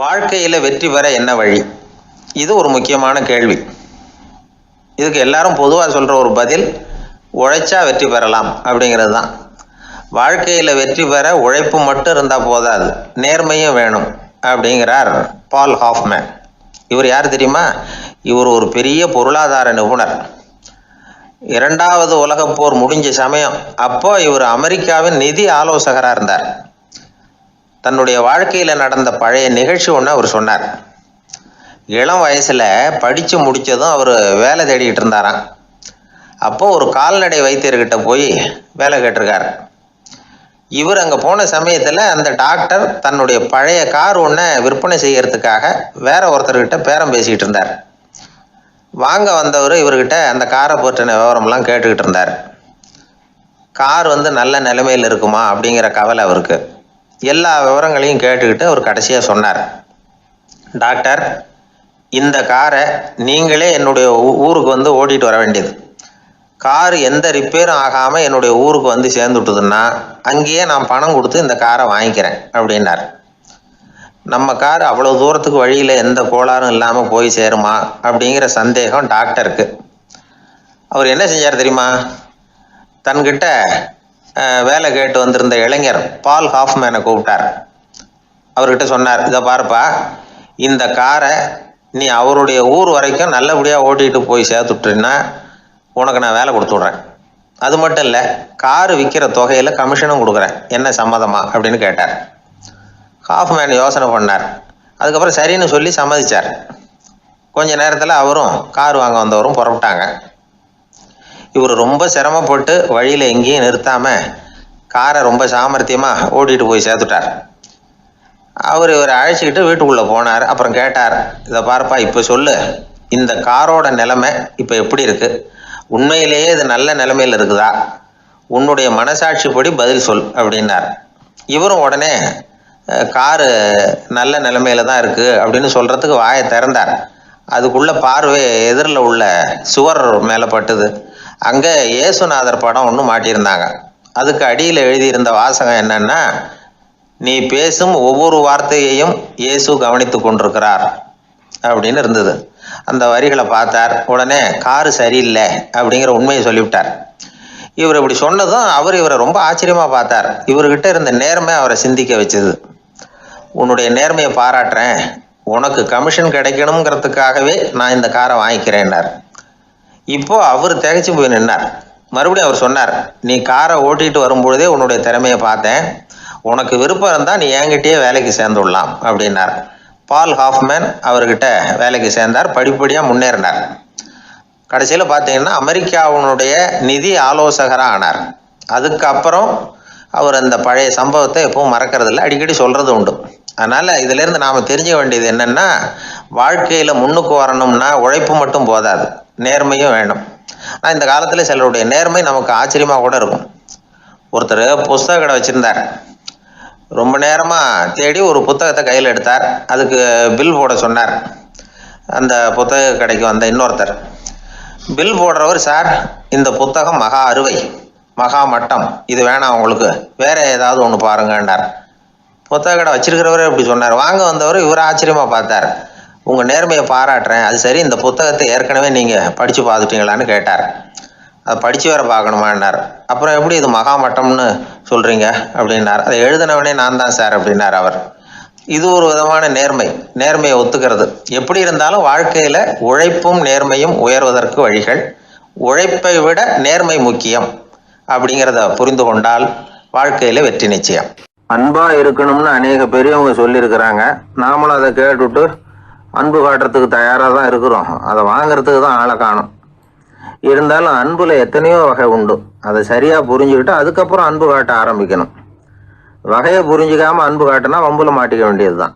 வாழ்க்கையில் வெற்றி பெற என்ன வழி? இது ஒரு முக்கியமான கேள்வி. இதுக்கு எல்லாரும் பொதுவாக சொல்கிற ஒரு பதில், உழைச்சா வெற்றி பெறலாம் அப்படிங்கிறது தான். வாழ்க்கையில் வெற்றி பெற உழைப்பு மட்டும் இருந்தால் போதாது, நேர்மையும் வேணும் அப்படிங்கிறார் பால் ஹாஃப்மேன். இவர் யார் தெரியுமா? இவர் ஒரு பெரிய பொருளாதார நிபுணர். இரண்டாவது உலகப் போர் முடிஞ்ச சமயம் அப்போ இவர் அமெரிக்காவின் நிதி ஆலோசகராக இருந்தார். தன்னுடைய வாழ்க்கையில் நடந்த பழைய நிகழ்ச்சி ஒன்று அவர் சொன்னார். இளம் வயசில் படித்து முடித்ததும் அவர் வேலை தேடிக்கிட்டு இருந்தாராம். அப்போது ஒரு கால்நடை வைத்தியர்கிட்ட போய் வேலை கேட்டிருக்கார். இவர் அங்கே போன சமயத்தில் அந்த டாக்டர் தன்னுடைய பழைய கார் ஒன்றை விற்பனை செய்யறதுக்காக வேற ஒருத்தர்கிட்ட பேரம் பேசிக்கிட்டு இருந்தார். வாங்க வந்தவர் இவர்கிட்ட அந்த காரை பற்றின விவரம்லாம் கேட்டுக்கிட்டு இருந்தார். கார் நல்ல நிலைமையில் இருக்குமா அப்படிங்கிற கவலை அவருக்கு. எல்லா விவரங்களையும் கேட்டுக்கிட்டு அவர் கடைசியாக சொன்னார், டாக்டர், இந்த காரை நீங்களே என்னுடைய ஊருக்கு ஓட்டிகிட்டு வர வேண்டியது. கார் எந்த ரிப்பேரும் ஆகாமல் என்னுடைய ஊருக்கு சேர்ந்துட்டுதுன்னா அங்கேயே நான் பணம் கொடுத்து இந்த காரை வாங்கிக்கிறேன் அப்படின்னார். நம்ம கார் அவ்வளோ தூரத்துக்கு வழியில் எந்த கோளாறும் இல்லாமல் போய் சேருமா அப்படிங்கிற சந்தேகம் டாக்டருக்கு. அவர் என்ன செஞ்சார் தெரியுமா? தன்கிட்ட வேலை கேட்டு வந்திருந்த இளைஞர் பால் ஹாஃப்மேனை கூப்பிட்டார். அவர்கிட்ட சொன்னார், இதை பாருப்பா, இந்த காரை நீ அவருடைய ஊர் வரைக்கும் நல்லபடியாக ஓட்டிகிட்டு போய் சேர்த்துட்டீன்னா உனக்கு நான் வேலை கொடுத்து விட்றேன். அது மட்டும் இல்லை, காரு விற்கிற தொகையில் கமிஷனும் கொடுக்குறேன், என்ன சம்மதமா அப்படின்னு கேட்டார். ஹாஃப்மேன் யோசனை பண்ணார். அதுக்கப்புறம் சரின்னு சொல்லி சம்மதிச்சார். கொஞ்ச நேரத்தில் அவரும் கார் வாங்க வந்தவரும் புறப்பட்டாங்க. இவர் ரொம்ப சிரமப்பட்டு வழியில் எங்கேயும் நிறுத்தாமல் காரை ரொம்ப சாமர்த்தியமாக ஓட்டிகிட்டு போய் சேர்த்துட்டார். இவரை அழைச்சிக்கிட்டு வீட்டுக்குள்ளே போனார். அப்புறம் கேட்டார், இதை பார்ப்பா, இப்போ சொல்லு, இந்த காரோட நிலைமை இப்போ எப்படி இருக்குது? உண்மையிலேயே இது நல்ல நிலைமையில் இருக்குதா? உன்னுடைய மனசாட்சிப்படி பதில் சொல் அப்படின்னார். இவரும் உடனே காரு நல்ல நிலைமையில தான் இருக்குது அப்படின்னு சொல்கிறதுக்கு வாயை திறந்தார். அதுக்குள்ளே பார்வை எதிரில் உள்ள சுவர் மேலே பட்டுது. அங்கே இயேசுநாதர் படம் ஒன்று மாட்டியிருந்தாங்க. அதுக்கு அடியில் எழுதியிருந்த வாசகம் என்னன்னா, நீ பேசும் ஒவ்வொரு வார்த்தையையும் இயேசு கவனித்து கொண்டிருக்கிறார் அப்படின்னு இருந்தது. அந்த வரிகளை பார்த்தார். உடனே காரு சரியில்லை அப்படிங்கிற உண்மையை சொல்லிவிட்டார். இவர் இப்படி சொன்னதும் இவரை ரொம்ப ஆச்சரியமாக பார்த்தார். இவர்கிட்ட இருந்த நேர்மை அவரை சிந்திக்க வச்சது. உன்னுடைய நேர்மையை பாராட்டுறேன், உனக்கு கமிஷன் கிடைக்கணுங்கிறதுக்காகவே நான் இந்த காரை வாங்கிக்கிறேன்னார். இப்போ அவர் திகைச்சு போய் நின்னார். மறுபடியும் அவர் சொன்னார், நீ காரை ஓட்டிகிட்டு வரும்பொழுதே உன்னுடைய திறமையை பார்த்தேன், உனக்கு விருப்பம் இருந்தால் நீ என்கிட்டயே வேலைக்கு சேர்ந்துடலாம் அப்படின்னார். பால் ஹாஃப்மேன் அவர்கிட்ட வேலைக்கு சேர்ந்தார். படிப்படியாக முன்னேறினார். கடைசியில் பார்த்தீங்கன்னா அமெரிக்காவினுடைய நிதி ஆலோசகராக ஆனார். அதுக்கப்புறம் அவர் அந்த பழைய சம்பவத்தை எப்பவும் மறக்கறதில்லை, அடிக்கடி சொல்கிறது உண்டு. அதனால் இதிலேருந்து நாம் தெரிஞ்சுக்க வேண்டியது என்னென்னா, வாழ்க்கையில் முன்னுக்கு வரணும்னா உழைப்பு மட்டும் போதாது, நேர்மையும் வேணும். ஆனால் இந்த காலத்தில் சிலருடைய நேர்மை நமக்கு ஆச்சரியமாக கூட இருக்கும். ஒருத்தர் புஸ்தக கடை வச்சுருந்தார். ரொம்ப நேரமாக தேடி ஒரு புத்தகத்தை கையில் எடுத்தார். அதுக்கு பில் போட சொன்னார். அந்த புத்தக கடைக்கு வந்த இன்னொருத்தர் பில் போடுறவர், சார், இந்த புத்தகம் மகா அறுவை, மகா மட்டம், இது வேணாம் உங்களுக்கு, வேற ஏதாவது ஒன்று பாருங்கன்னார். புத்தக கடை வச்சிருக்கிறவரே இப்படி சொன்னார். வாங்க வந்தவர் இவர் ஆச்சரியமாக பார்த்தார். உங்கள் நேர்மையை பாராட்டுறேன், அது சரி, இந்த புத்தகத்தை ஏற்கனவே நீங்கள் படித்து பார்த்துட்டீங்களான்னு கேட்டார். அதை படித்து வேற பார்க்கணுமான்னார். அப்புறம் எப்படி இது மகாமட்டம்னு சொல்கிறீங்க அப்படின்னார். அதை எழுதினவனே நான் தான் சார் அப்படின்னார் அவர். இது ஒரு விதமான நேர்மை, நேர்மையை ஒத்துக்கிறது. எப்படி இருந்தாலும் வாழ்க்கையில் உழைப்பும் நேர்மையும் உயர்வதற்கு வழிகள். உழைப்பை விட நேர்மை முக்கியம் அப்படிங்கிறத புரிந்து கொண்டால் வாழ்க்கையில் வெற்றி நிச்சயம். அன்பாக இருக்கணும்னு அநேக பெரியவங்க சொல்லியிருக்கிறாங்க. நாமளும் அதை கேட்டுவிட்டு அன்பு காட்டுறதுக்கு தயாராக தான் இருக்கிறோம். அதை வாங்கிறதுக்கு தான் ஆளை காணும். இருந்தாலும் அன்பில் எத்தனையோ வகை உண்டு. அதை சரியாக புரிஞ்சுக்கிட்டு அதுக்கப்புறம் அன்பு காட்ட ஆரம்பிக்கணும். வகையை புரிஞ்சிக்காமல் அன்பு காட்டினா வம்புல மாட்டிக்க வேண்டியது தான்.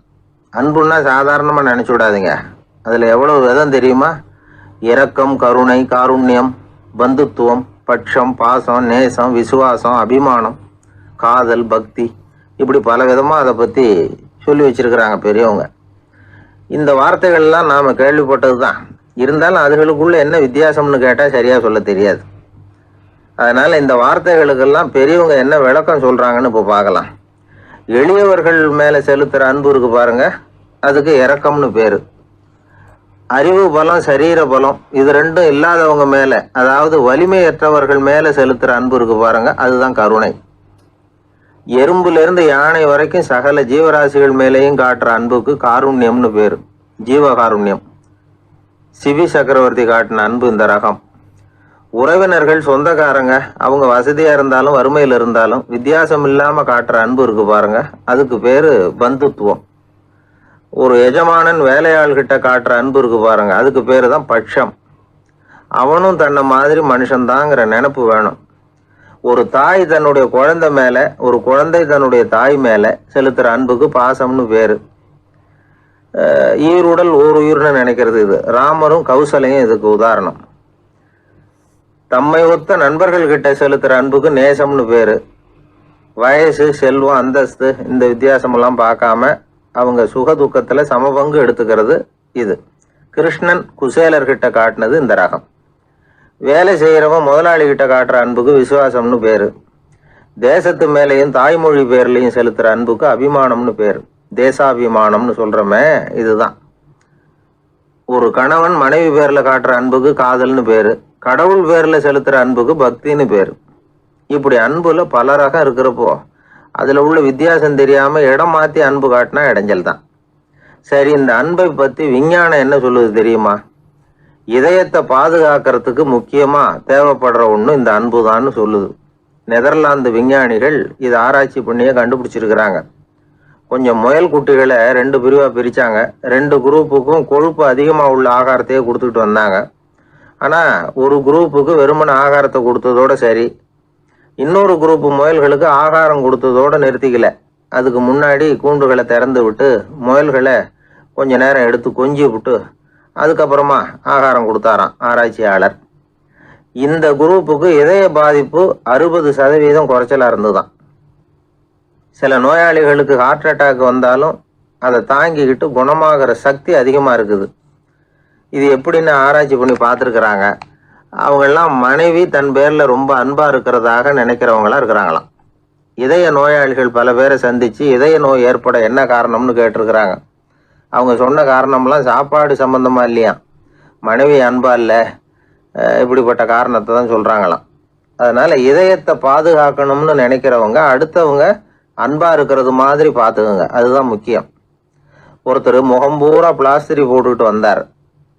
அன்புன்னா சாதாரணமாக நினச்சி விடாதீங்க. அதில் எவ்வளோ விதம் தெரியுமா? இரக்கம், கருணை, காருண்யம், பந்துத்துவம், பட்சம், பாசம், நேசம், விசுவாசம், அபிமானம், காதல், பக்தி, இப்படி பல விதமாக அதை பற்றி சொல்லி வச்சிருக்கிறாங்க பெரியவங்க. இந்த வார்த்தைகள்லாம் நாம் கேள்விப்பட்டது தான். இருந்தாலும் அதுகளுக்குள்ள என்ன வித்தியாசம்னு கேட்டால் சரியாக சொல்ல தெரியாது. அதனால் இந்த வார்த்தைகளுக்கெல்லாம் பெரியவங்க என்ன விளக்கம் சொல்கிறாங்கன்னு இப்போ பார்க்கலாம். எளியவர்கள் மேலே செலுத்துகிற அன்பு இருக்கு பாருங்க, அதுக்கு இரக்கம்னு பேரு. அறிவு பலம், சரீர பலம் இது ரெண்டும் இல்லாதவங்க மேல, அதாவது வலிமையற்றவர்கள் மேல செலுத்துற அன்பு இருக்கு பாருங்க, அதுதான் கருணை. எறும்புல இருந்து யானை வரைக்கும் சகல ஜீவராசிகள் மேலேயும் காட்டுற அன்புக்கு காருண்யம்னு பேரு, ஜீவகாருண்யம். சிவி சக்கரவர்த்தி காட்டின அன்பு இந்த ரகம். உறவினர்கள், சொந்தக்காரங்க, அவங்க வசதியா இருந்தாலும் வறுமையில் இருந்தாலும் வித்தியாசம் இல்லாம காட்டுற அன்பு இருக்கு பாருங்க, அதுக்கு பேரு பந்துத்துவம். ஒரு எஜமானன் வேலையாள்கிட்ட காட்டுற அன்பு இருக்கு பாருங்க, அதுக்கு பேரு தான் பட்சம். அவனும் தன்னை மாதிரி மனுஷன்தாங்கிற நினைப்பு வேணும். ஒரு தாய் தன்னுடைய குழந்தை மேல, ஒரு குழந்தை தன்னுடைய தாய் மேல செலுத்துற அன்புக்கு பாசம்னு பேரு. ஈருடல் ஓர் உயிர்னு நினைக்கிறது இது. ராமரும் கௌசலையும் இதுக்கு உதாரணம். தம்மை ஒத்த நண்பர்கள் கிட்ட செலுத்துற அன்புக்கு நேசம்னு பேரு. வயசு, செல்வம், அந்தஸ்து இந்த வித்தியாசமெல்லாம் பார்க்காம அவங்க சுக துக்கத்துல சமபங்கு எடுத்துக்கிறது இது. கிருஷ்ணன் குசேலர்கிட்ட காட்டினது இந்த ரகம். வேலை செய்யறவன் முதலாளி கிட்ட காட்டுற அன்புக்கு விசுவாசம்னு பேரு. தேசத்து மேலேயும் தாய்மொழி பேர்லையும் செலுத்துற அன்புக்கு அபிமானம்னு பேரு. தேசாபிமானம்னு சொல்றமே இதுதான். ஒரு கணவன் மனைவி பேர்ல காட்டுற அன்புக்கு காதல்னு பேரு. கடவுள் பேர்ல செலுத்துற அன்புக்கு பக்தின்னு பேரு. இப்படி அன்புல பல ரகம் இருக்கிறப்போ அதுல உள்ள வித்தியாசம் தெரியாம இடம் மாத்தி அன்பு காட்டினா இடைஞ்சல் தான். சரி, இந்த அன்பை பத்தி விஞ்ஞானம் என்ன சொல்லுது தெரியுமா? இதயத்தை பாதுகாக்கிறதுக்கு முக்கியமா தேவைப்படுற ஒண்ணு இந்த அன்பு தான்னு சொல்லுது. நெதர்லாந்து விஞ்ஞானிகள் இதை ஆராய்ச்சி பண்ணியே கண்டுபிடிச்சிருக்கிறாங்க. கொஞ்சம் முயல் குட்டிகளை 2 பிரிவா பிரிச்சாங்க. 2 குரூப்புக்கும் கொழுப்பு அதிகமா உள்ள ஆகாரத்தையே கொடுத்துட்டு வந்தாங்க. ஆனா ஒரு குரூப்புக்கு வெறுமன ஆகாரத்தை கொடுத்ததோட சரி, இன்னொரு குரூப் முயல்களுக்கு ஆகாரம் கொடுத்ததோட நிறுத்திக்கல. அதுக்கு முன்னாடி கூண்டுகளை திறந்து விட்டு முயல்களை கொஞ்ச நேரம் எடுத்து கொஞ்சி விட்டு அதுக்கப்புறமா ஆகாரம் கொடுத்தாராம் ஆராய்ச்சியாளர். இந்த குரூப்புக்கு இதய பாதிப்பு 60% குறைச்சலா இருந்துதான். சில நோயாளிகளுக்கு ஹார்ட் அட்டாக் வந்தாலும் அதை தாங்கிக்கிட்டு குணமாகிற சக்தி அதிகமா இருக்குது. இது எப்படின்னு ஆராய்ச்சி பண்ணி பார்த்துருக்குறாங்க. அவங்கெல்லாம் மனைவி தன் பேர்ல ரொம்ப அன்பா இருக்கிறதாக நினைக்கிறவங்களா இருக்கிறாங்களாம். இதய நோயாளிகள் பல பேரை சந்திச்சு இதய நோய் ஏற்பட என்ன காரணம்னு கேட்டிருக்கிறாங்க. அவங்க சொன்ன காரணம்லாம் சாப்பாடு சம்பந்தமா இல்லையா, மனைவி அன்பா இல்ல, இப்படிப்பட்ட காரணத்தை தான் சொல்றாங்களாம். அதனால இதயத்தை பாதுகாக்கணும்னு நினைக்கிறவங்க அடுத்தவங்க அன்பா இருக்கிறது மாதிரி பார்த்துக்குங்க, அதுதான் முக்கியம். ஒருத்தர் முகம் பூரா பிளாஸ்டரி போட்டுக்கிட்டு வந்தார்.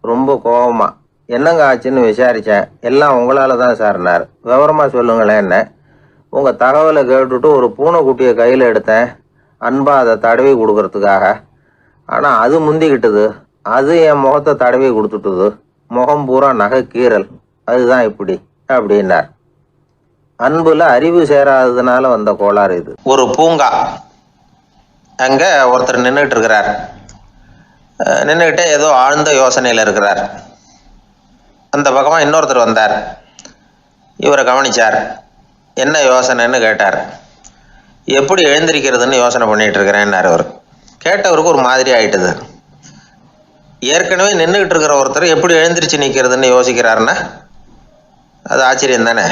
ரொம்ப கோபமா, என்னங்க ஆச்சுன்னு விசாரிச்சேன். எல்லாம் உங்களால தான் சார்னார். விவரமா சொல்லுங்களேன். என்ன உங்க தகவலை கேட்டுட்டு ஒரு பூனைக்குட்டியை கையில எடுத்தேன், அன்பா அதை தடவி கொடுக்கறதுக்காக. ஆனா அது முந்திக்கிட்டது, அது என் முகத்தை தடவி கொடுத்துட்டுது, முகம் பூரா நகை கீறல், அதுதான் இப்படி அப்படின்னார். அன்புல அறிவு சேராததுனால வந்த கோளாறு இது. ஒரு பூங்கா, அங்க ஒருத்தர் நின்றுட்டு இருக்கிறார். நின்றுகிட்டே ஏதோ ஆழ்ந்த யோசனையில இருக்கிறார். அந்த பக்கமா இன்னொருத்தர் வந்தார். இவரை கவனிச்சார். என்ன யோசனைன்னு கேட்டார். எப்படி எழுந்திருக்கிறதுன்னு யோசனை பண்ணிட்டு இருக்கிறேன்னாரு அவர். கேட்டவருக்கு ஒரு மாதிரி ஆயிட்டுது. ஏற்கனவே நின்றுகிட்டு இருக்கிற ஒருத்தர் எப்படி எழுந்திரிச்சு நிற்கிறதுன்னு யோசிக்கிறாருன்னா அது ஆச்சரியம் தானே.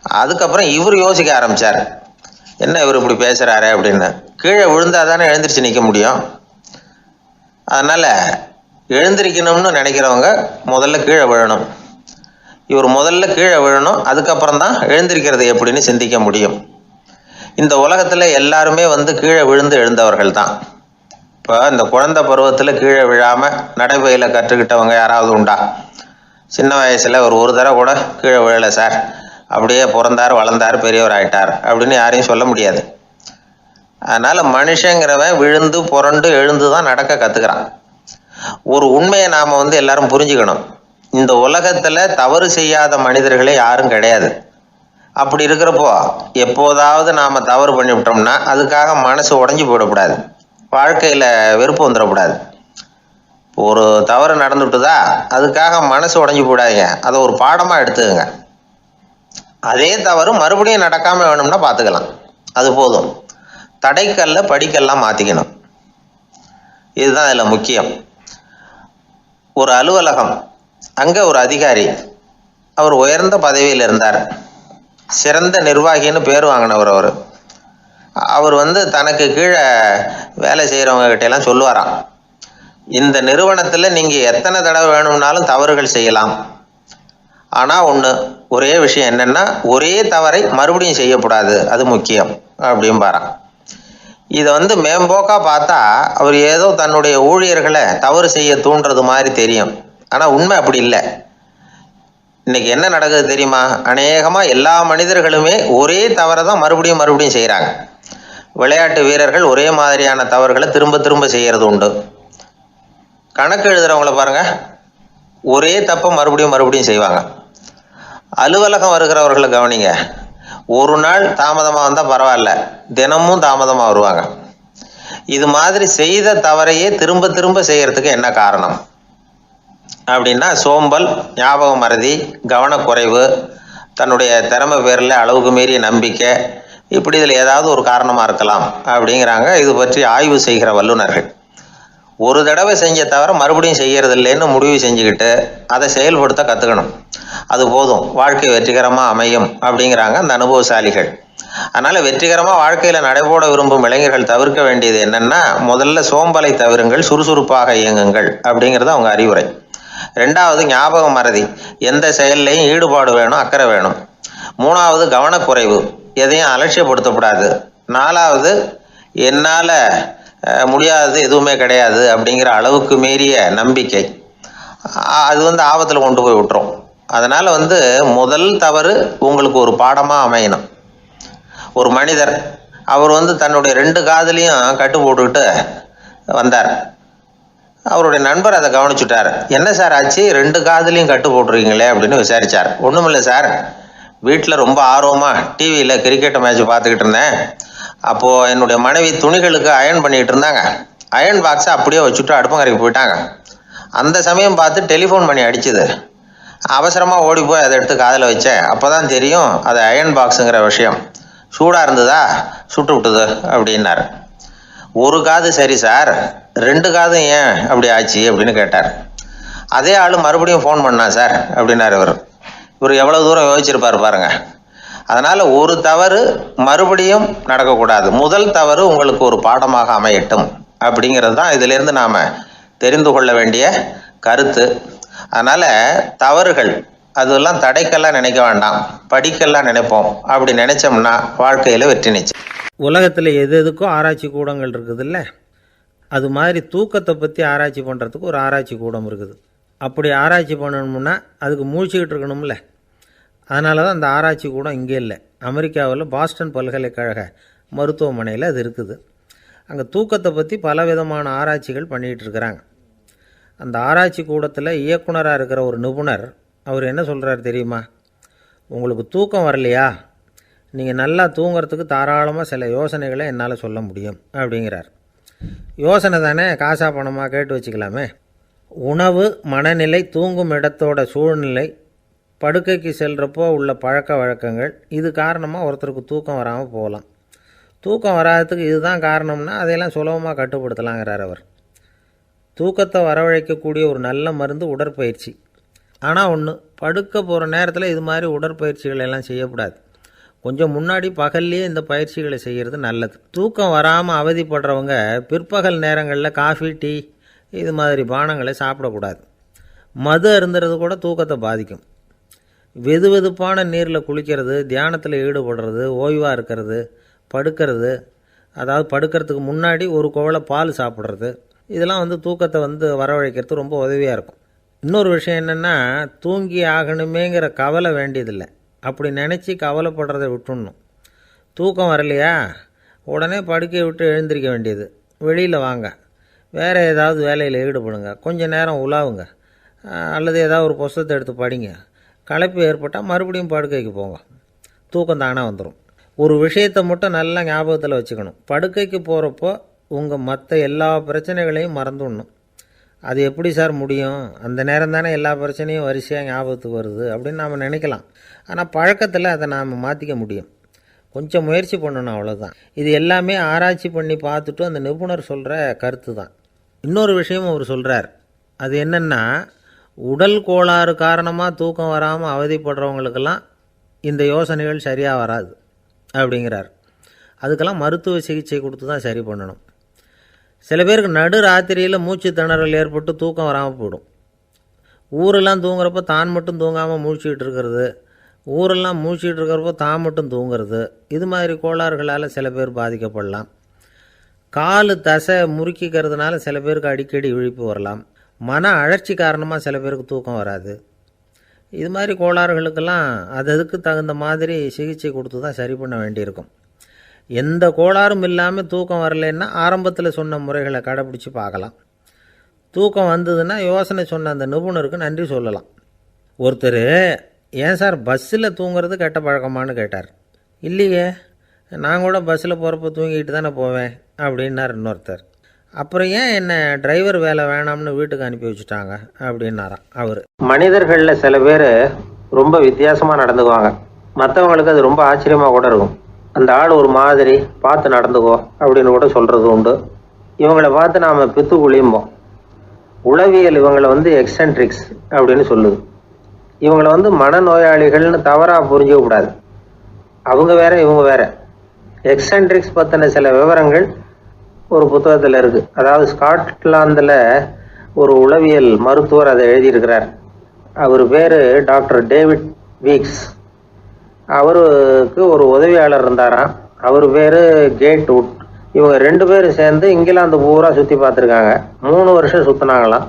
அதுக்கப்புறம் இவர் யோசிக்க ஆரம்பிச்சார், என்ன இவர் இப்படி பேசுறாரு அப்படின்னு. கீழே விழுந்தாதானே எழுந்திரிச்சு நிற்க முடியும். அதனால எழுந்திரிக்கணும்னு நினைக்கிறவங்க முதல்ல கீழே விழணும். இவர் முதல்ல கீழே விழணும், அதுக்கப்புறம் தான் எழுந்திருக்கிறது எப்படின்னு சிந்திக்க முடியும். இந்த உலகத்துல எல்லாருமே கீழே விழுந்து எழுந்தவர்கள் தான். இப்போ இந்த குழந்தை பருவத்துல கீழே விழாம நடைபயில கற்றுக்கிட்டவங்க யாராவது உண்டா? சின்ன வயசுல ஒரு தடவை கூட கீழே விழலை சார், அப்படியே பிறந்தார் வளர்ந்தார் பெரியவர் ஆயிட்டார் அப்படின்னு யாரையும் சொல்ல முடியாது. அதனால மனுஷங்கிறவன் விழுந்து புரண்டு எழுந்து தான் நடக்க கத்துக்கிறான். ஒரு உண்மையை நாம எல்லாரும் புரிஞ்சுக்கணும். இந்த உலகத்துல தவறு செய்யாத மனிதர்களே யாரும் கிடையாது. அப்படி இருக்கிறப்போ எப்போதாவது நாம தவறு பண்ணிவிட்டோம்னா அதுக்காக மனசு உடைஞ்சு போயிடக்கூடாது, வாழ்க்கையில வெறுப்பு வந்துடக்கூடாது. ஒரு தவறு நடந்துட்டுதா அதுக்காக மனசு உடைஞ்சு போடாதீங்க, அதை ஒரு பாடமா எடுத்துக்கங்க. அதே தவறு மறுபடியும் நடக்காம வேணும்னா பார்த்துக்கலாம், அது போதும். தடைக்கல்ல படிக்கல்லாம் மாத்திக்கணும், இதுதான் இதுல முக்கியம். ஒரு அலுவலகம், அங்க ஒரு அதிகாரி, அவர் உயர்ந்த பதவியில் இருந்தார், சிறந்த நிர்வாகின்னு பேர் வாங்கினவர். அவர் தனக்கு கீழே வேலை செய்கிறவங்க கிட்ட எல்லாம் சொல்லுவாராம், இந்த நிறுவனத்தில் நீங்கள் எத்தனை தடவை வேணும்னாலும் தவறுகள் செய்யலாம். ஆனால் ஒரே விஷயம் என்னென்னா, ஒரே தவறை மறுபடியும் செய்யக்கூடாது, அது முக்கியம் அப்படின்பாரான். இதை மேம்போக்காக பார்த்தா அவர் ஏதோ தன்னுடைய ஊழியர்களை தவறு செய்ய தூண்டுறது மாதிரி தெரியும். ஆனால் உண்மை அப்படி இல்லை. இன்னைக்கு என்ன நடக்குது தெரியுமா? அநேகமாக எல்லா மனிதர்களுமே ஒரே தவறை தான் மறுபடியும் மறுபடியும் செய்கிறாங்க. விளையாட்டு வீரர்கள் ஒரே மாதிரியான தவறுகளை திரும்ப திரும்ப செய்கிறது உண்டு. கணக்கு எழுதுறவங்கள பாருங்க, ஒரே தப்பை மறுபடியும் மறுபடியும் செய்வாங்க. அலுவலகம் வருகிறவர்களை கவனிங்க, ஒரு நாள் தாமதமாக வந்தால் பரவாயில்ல, தினமும் தாமதமாக வருவாங்க. இது மாதிரி செய்த தவறையே திரும்ப திரும்ப செய்யறதுக்கு என்ன காரணம் அப்படின்னா, சோம்பல், ஞாபக மறதி, கவனக்குறைவு, தன்னுடைய திறமை பேரில் அளவுக்கு மீறிய நம்பிக்கை, இப்படி இதில் ஏதாவது ஒரு காரணமாக இருக்கலாம் அப்படிங்கிறாங்க இது பற்றி ஆய்வு செய்கிற வல்லுநர்கள். ஒரு தடவை செஞ்ச தவிர மறுபடியும் செய்யறது இல்லைன்னு முடிவு செஞ்சுக்கிட்டு அதை செயல்படுத்த கற்றுக்கணும். அது போதும், வாழ்க்கை வெற்றிகரமாக அமையும் அப்படிங்கிறாங்க அந்த அனுபவசாலிகள். அதனால் வெற்றிகரமாக வாழ்க்கையில் நடைபோட விரும்பும் இளைஞர்கள் தவிர்க்க வேண்டியது என்னென்னா, முதல்ல சோம்பலை தவிருங்கள், சுறுசுறுப்பாக இயங்குங்கள் அப்படிங்கிறது அவங்க அறிவுரை. ரெண்டாவது ஞாபக மறதி, எந்த செயல்லையும் ஈடுபாடு வேணும், அக்கறை வேணும். மூணாவது கவனக்குறைவு, எதையும் அலட்சியப்படுத்தக்கூடாது. நாலாவது என்னால் முடியாதது எதுவுமே கிடையாது அப்படிங்கிற அளவுக்கு மீறிய நம்பிக்கை, அது ஆபத்தில் கொண்டு போய் விட்டுரும். அதனால் முதல் தவறு உங்களுக்கு ஒரு பாடமாக அமையணும். ஒரு மனிதர் அவர் தன்னுடைய 2 காதுலையும் கட்டு போட்டுக்கிட்டு வந்தார். அவருடைய நண்பர் அதை கவனிச்சுட்டார். என்ன சார் ஆச்சு, 2 காதுலையும் கட்டு போட்டுருக்கீங்களே அப்படின்னு விசாரித்தார். ஒன்றுமில்லை சார், வீட்டில் ரொம்ப ஆர்வமாக டிவியில் கிரிக்கெட் மேட்ச் பார்த்துக்கிட்டு இருந்தேன். அப்போது என்னுடைய மனைவி துணிகளுக்கு அயர்ன் பண்ணிகிட்டு இருந்தாங்க. அயர்ன் பாக்ஸை அப்படியே வச்சுட்டு அடுப்பங்கரைக்கு போயிட்டாங்க. அந்த சமயம் பார்த்து டெலிஃபோன் பண்ணி அடிச்சுது. அவசரமாக ஓடி போய் அதை எடுத்து காதில் வச்சேன். அப்போ தான் தெரியும் அது அயர்ன் பாக்ஸுங்கிற விஷயம். சூடாக இருந்ததா, சுட்டு விட்டுது அப்படின்னார். ஒரு காது சரி சார், 2 காதும் ஏன் அப்படி ஆச்சு அப்படின்னு கேட்டார். அதே ஆள் மறுபடியும் ஃபோன் பண்ணா சார் அப்படின்னார். இவர் எவ்வளோ தூரம் யோசிச்சிருப்பார் பாருங்க. அதனால் ஒரு தவறு மறுபடியும் நடக்கக்கூடாது. முதல் தவறு உங்களுக்கு ஒரு பாடமாக அமையட்டும் அப்படிங்கிறது தான் இதிலேருந்து நாம் தெரிந்து கொள்ள வேண்டிய கருத்து. அதனால் தவறுகள் அதெல்லாம் தடைக்கெல்லாம் நினைக்க வேண்டாம், படிக்கெல்லாம் நினைப்போம். அப்படி நினைச்சோம்னா வாழ்க்கையில் வெற்றி நிச்சயம். உலகத்தில் எது எதுக்கும் ஆராய்ச்சி கூடங்கள் இருக்குதுல்ல, அது மாதிரி தூக்கத்தை பற்றி ஆராய்ச்சி பண்ணுறதுக்கு ஒரு ஆராய்ச்சி கூடம் இருக்குது. அப்படி ஆராய்ச்சி பண்ணணும்னா அதுக்கு மூழ்கிக்கிட்டு இருக்கணும்ல. அதனால தான் அந்த ஆராய்ச்சி கூடம் இங்கே இல்லை. அமெரிக்காவில் பாஸ்டன் பல்கலைக்கழக மருத்துவமனையில் அது இருக்குது. அங்கே தூக்கத்தை பற்றி பலவிதமான ஆராய்ச்சிகள் பண்ணிகிட்டு இருக்கிறாங்க. அந்த ஆராய்ச்சி கூடத்தில் இயக்குனராக இருக்கிற ஒரு நிபுணர், அவர் என்ன சொல்கிறார் தெரியுமா? உங்களுக்கு தூக்கம் வரலையா, நீங்கள் நல்லா தூங்கிறதுக்கு தாராளமாக சில யோசனைகளை என்னால் சொல்ல முடியும் அப்படிங்கிறார். யோசனை தானே, காசா பணமாக கேட்டு வச்சுக்கலாமே. உணவு, மனநிலை, தூங்கும் இடத்தோட சூழ்நிலை, படுக்கைக்கு செல்கிறப்போ உள்ள பழக்க வழக்கங்கள், இது காரணமாக ஒருத்தருக்கு தூக்கம் வராமல் போகலாம். தூக்கம் வராததுக்கு இதுதான் காரணம்னா அதையெல்லாம் சுலபமாக கட்டுப்படுத்தலாங்கிறார் அவர். தூக்கத்தை வரவழைக்கக்கூடிய ஒரு நல்ல மருந்து உடற்பயிற்சி. ஆனால் ஒன்று, படுக்க போகிற நேரத்தில் இது மாதிரி உடற்பயிற்சிகள் எல்லாம் செய்யக்கூடாது. கொஞ்சம் முன்னாடி பகல்லையே இந்த பயிற்சிகளை செய்கிறது நல்லது. தூக்கம் வராமல் அவதிப்படுறவங்க பிற்பகல் நேரங்களில் காஃபி, டீ இது மாதிரி பானங்களை சாப்பிடக்கூடாது. மது அருந்துறது கூட தூக்கத்தை பாதிக்கும். வெது வெதுப்பான நீரில் குளிக்கிறது, தியானத்தில் ஈடுபடுறது, ஓய்வாக இருக்கிறது, படுக்கிறது, அதாவது படுக்கிறதுக்கு முன்னாடி ஒரு குவளை பால் சாப்பிட்றது, இதெல்லாம் தூக்கத்தை வரவழைக்கிறது ரொம்ப உதவியாக இருக்கும். இன்னொரு விஷயம் என்னென்னா, தூங்கி ஆகணுமேங்கிற கவலை வேண்டியதில்லை. அப்படி நினச்சி கவலைப்படுறதை விட்டுடணும். தூக்கம் வரலையா, உடனே படுக்கையை விட்டு எழுந்திரிக்க வேண்டியது. வெளியில் வாங்க, வேறு ஏதாவது வேலையில் ஈடுபடுங்க, கொஞ்சம் நேரம் உலாவுங்க, அல்லது ஏதாவது ஒரு புஸ்தகத்தை எடுத்து படிங்க. களைப்பு ஏற்பட்டால் மறுபடியும் படுக்கைக்கு போங்க, தூக்கம் தானாக வந்துடும். ஒரு விஷயத்தை மட்டும் நல்லா ஞாபகத்தில் வச்சுக்கணும். படுக்கைக்கு போகிறப்போ உங்கள் மற்ற எல்லா பிரச்சனைகளையும் மறந்துடணும். அது எப்படி சார் முடியும், அந்த நேரம் தானே எல்லா பிரச்சனையும் வரிசையாக ஞாபகத்துக்கு வருது அப்படின்னு நாம் நினைக்கலாம். ஆனால் பழக்கத்தில் அதை நாம் மாற்றிக்க முடியும். கொஞ்சம் முயற்சி பண்ணணும், அவ்வளோதான். இது எல்லாமே ஆராய்ச்சி பண்ணி பார்த்துட்டு அந்த நிபுணர் சொல்கிற கருத்து தான். இன்னொரு விஷயமும் அவர் சொல்கிறார். அது என்னென்னா, உடல் கோளாறு காரணமாக தூக்கம் வராமல் அவதிப்படுறவங்களுக்கெல்லாம் இந்த யோசனைகள் சரியாக வராது அப்படிங்கிறார். அதுக்கெல்லாம் மருத்துவ சிகிச்சை கொடுத்து தான் சரி பண்ணணும். சில பேருக்கு நடு ராத்திரியில் மூச்சு திணறல் ஏற்பட்டு தூக்கம் வராமல் போயிடும். ஊரெல்லாம் தூங்குறப்போ தான் மட்டும் தூங்காமல் முழிச்சிக்கிட்டு இருக்கிறது, ஊரெல்லாம் முழிச்சிக்கிட்டு இருக்கிறப்போ தான் மட்டும் தூங்குறது, இது மாதிரி கோளாறுகளால் சில பேர் பாதிக்கப்படலாம். காலு தசை முறுக்கிக்கிறதுனால சில பேருக்கு அடிக்கடி விழிப்பு வரலாம். மன அழற்சி காரணமாக சில பேருக்கு தூக்கம் வராது. இது மாதிரி கோளாறுகளுக்கெல்லாம் அதுக்கு தகுந்த மாதிரி சிகிச்சை கொடுத்து தான் சரி பண்ண வேண்டியிருக்கும். எந்த கோளாறும் இல்லாமல் தூக்கம் வரலைன்னா ஆரம்பத்தில் சொன்ன முறைகளை கடைப்பிடிச்சி பார்க்கலாம். தூக்கம் வந்ததுன்னா யோசனை சொன்ன அந்த நிபுணருக்கு நன்றி சொல்லலாம். ஒருத்தர், ஏன் சார் பஸ்ஸில் தூங்குறது கெட்ட பழக்கமானு கேட்டார். இல்லையே, நான் கூட பஸ்ஸில் போகிறப்ப தூங்கிட்டு தானே போவேன் அப்படின்னார் இன்னொருத்தர். அப்புறம் ஏன் என்ன டிரைவர் வேலை வேணாம்னு வீட்டுக்கு அனுப்பி வச்சுட்டாங்க அப்படின்னாராம் அவர். மனிதர்களில் சில பேர் ரொம்ப வித்தியாசமாக நடந்துக்குவாங்க. மற்றவங்களுக்கு அது ரொம்ப ஆச்சரியமாக கூட இருக்கும். அந்த ஆள் ஒரு மாதிரி பார்த்து நடந்துக்கோ அப்படின்னு கூட சொல்கிறது உண்டு. இவங்களை பார்த்து நாம் பித்துக்குழியும்போம். உளவியல் இவங்களை எக்ஸென்ட்ரிக்ஸ் அப்படின்னு சொல்லுது. இவங்களை மனநோயாளிகள்னு தவறாக புரிஞ்சிக்க கூடாது. அவங்க வேற, இவங்க வேற. எக்ஸென்ட்ரிக்ஸ் பற்றின சில விவரங்கள் ஒரு புத்தகத்தில் இருக்குது. அதாவது ஸ்காட்லாந்தில் ஒரு உளவியல் மருத்துவர் அதை எழுதியிருக்கிறார். அவர் பேர் டாக்டர் டேவிட் வீக்ஸ். அவருக்கு ஒரு உதவியாளர் இருந்தாராம். அவர் பேர் கேட் வுட். இவங்க 2 பேரும் சேர்ந்து இங்கிலாந்து பூரா சுற்றி பார்த்துருக்காங்க. 3 வருஷம் சுற்றினாங்களாம்.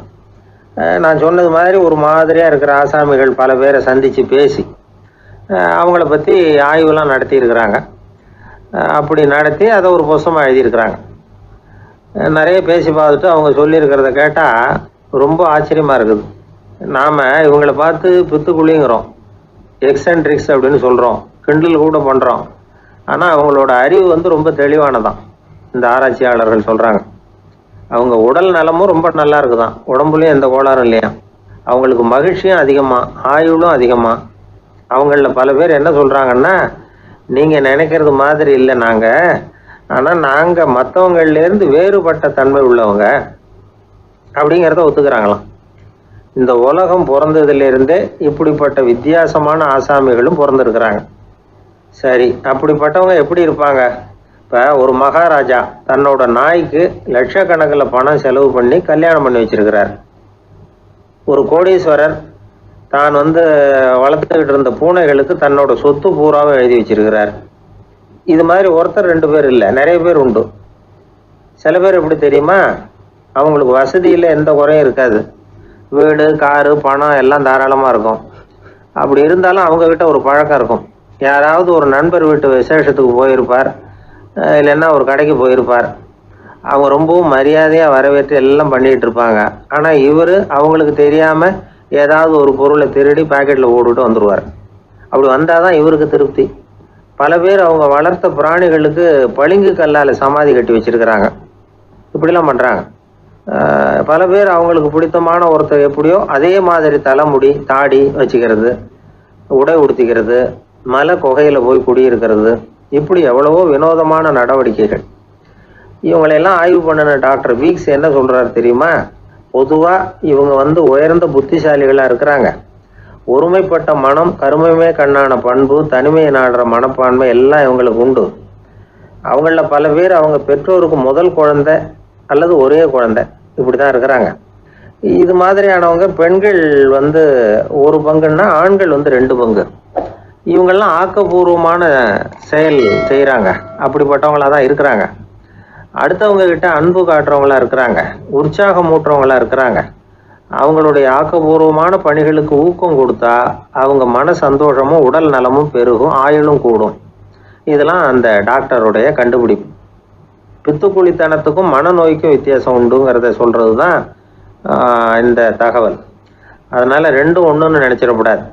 நான் சொன்னது மாதிரி ஒரு மாதிரியாக இருக்கிற ஆசாமிகள் பல பேரை சந்தித்து பேசி அவங்கள பற்றி ஆய்வுலாம் நடத்தியிருக்கிறாங்க. அப்படி நடத்தி அதை ஒரு புத்தகமாக எழுதியிருக்கிறாங்க. நிறைய பேசி பார்த்துட்டு அவங்க சொல்லியிருக்கிறத கேட்டால் ரொம்ப ஆச்சரியமாக இருக்குது. நாம் இவங்களை பார்த்து பித்துக்குழிங்கிறோம், எக்ஸென்ட்ரிக்ஸ் அப்படின்னு சொல்கிறோம், கிண்டல் கூட பண்ணுறோம். ஆனால் அவங்களோட அறிவு ரொம்ப தெளிவானதான். இந்த ஆராய்ச்சியாளர்கள் சொல்கிறாங்க. அவங்க உடல் நலமும் ரொம்ப நல்லா இருக்குதான், உடம்புலையும் எந்த கோளாறும் இல்லையா. அவங்களுக்கு மகிழ்ச்சியும் அதிகமாக, ஆயுளும் அதிகமாக. அவங்களில் பல பேர் என்ன சொல்கிறாங்கன்னா, நீங்கள் நினைக்கிறது மாதிரி இல்லை நாங்கள், ஆனால் நாங்கள் மற்றவங்கள்லேருந்து வேறுபட்ட தன்மை உள்ளவங்க அப்படிங்கிறத ஒத்துக்கிறாங்களாம். இந்த உலகம் பிறந்ததுலேருந்தே இப்படிப்பட்ட வித்தியாசமான ஆசாமிகளும் பிறந்திருக்கிறாங்க. சரி, அப்படிப்பட்டவங்க எப்படி இருப்பாங்க? இப்போ ஒரு மகாராஜா தன்னோட நாய்க்கு லட்சக்கணக்கில் பணம் செலவு பண்ணி கல்யாணம் பண்ணி வச்சிருக்கிறார். ஒரு கோடீஸ்வரர் தான் வளர்த்துக்கிட்டு இருந்த பூனைகளுக்கு தன்னோட சொத்து பூராவும் எழுதி வச்சிருக்கிறார். இது மாதிரி ஒருத்தர் 2 பேர் இல்லை, நிறைய பேர் உண்டு. சில பேர் எப்படி தெரியுமா, அவங்களுக்கு வசதியில் எந்த குறையும் இருக்காது. வீடு, காரு, பணம் எல்லாம் தாராளமாக இருக்கும். அப்படி இருந்தாலும் அவங்கக்கிட்ட ஒரு பழக்கம் இருக்கும். யாராவது ஒரு நண்பர் வீட்டு விசேஷத்துக்கு போயிருப்பார், இல்லைன்னா ஒரு கடைக்கு போயிருப்பார். அவங்க ரொம்பவும் மரியாதையாக வரவேற்று எல்லாம் பண்ணிகிட்டு இருப்பாங்க. ஆனால் இவர் அவங்களுக்கு தெரியாமல் ஏதாவது ஒரு பொருளை திருடி பாக்கெட்டில் போட்டுவிட்டு வந்துடுவார். அப்படி வந்தால் தான் இவருக்கு திருப்தி. பல பேர் அவங்க வளர்த்த பிராணிகளுக்கு பளிங்கு கல்லால் சமாதி கட்டி வச்சிருக்கிறாங்க. இப்படிலாம் பண்ணுறாங்க. பல பேர் அவங்களுக்கு பிடித்தமான ஒருத்தர் எப்படியோ அதே மாதிரி தலைமுடி, தாடி வச்சுக்கிறது, உடை உடுத்திக்கிறது, மலை குகையில் போய் குடியிருக்கிறது, இப்படி எவ்வளவோ வினோதமான நடவடிக்கைகள். இவங்களையெல்லாம் ஆய்வு பண்ணின டாக்டர் வீக்ஸ் என்ன சொல்கிறார் தெரியுமா? பொதுவாக இவங்க உயர்ந்த புத்திசாலிகளாக இருக்கிறாங்க. ஒருமைப்பட்ட மனம், கருமையுமே கண்ணான பண்பு, தனிமையை நாடுற மனப்பான்மை எல்லாம் இவங்களுக்கு உண்டு. அவங்களில் பல பேர் அவங்க பெற்றோருக்கு முதல் குழந்தை அல்லது ஒரே குழந்தை, இப்படி தான் இருக்கிறாங்க. இது மாதிரியானவங்க பெண்கள் 1 பங்குன்னா ஆண்கள் 2 பங்கு. இவங்கெல்லாம் ஆக்கப்பூர்வமான செயல் செய்கிறாங்க. அப்படிப்பட்டவங்களாக தான் இருக்கிறாங்க. அடுத்தவங்க கிட்ட அன்பு காட்டுறவங்களா இருக்கிறாங்க, உற்சாகம் ஊட்டுறவங்களா இருக்கிறாங்க. அவங்களுடைய ஆக்கப்பூர்வமான பணிகளுக்கு ஊக்கம் கொடுத்தா அவங்க மன சந்தோஷமும் உடல் நலமும் பெருகும், ஆயுளும் கூடும். இதெல்லாம் அந்த டாக்டருடைய கண்டுபிடிப்பு. பித்துக்குழித்தனத்துக்கும் மனநோய்க்கும் வித்தியாசம் உண்டுங்கிறத சொல்கிறது தான் இந்த தகவல். அதனால் 2ம் ஒன்றுன்னு நினச்சிடக்கூடாது.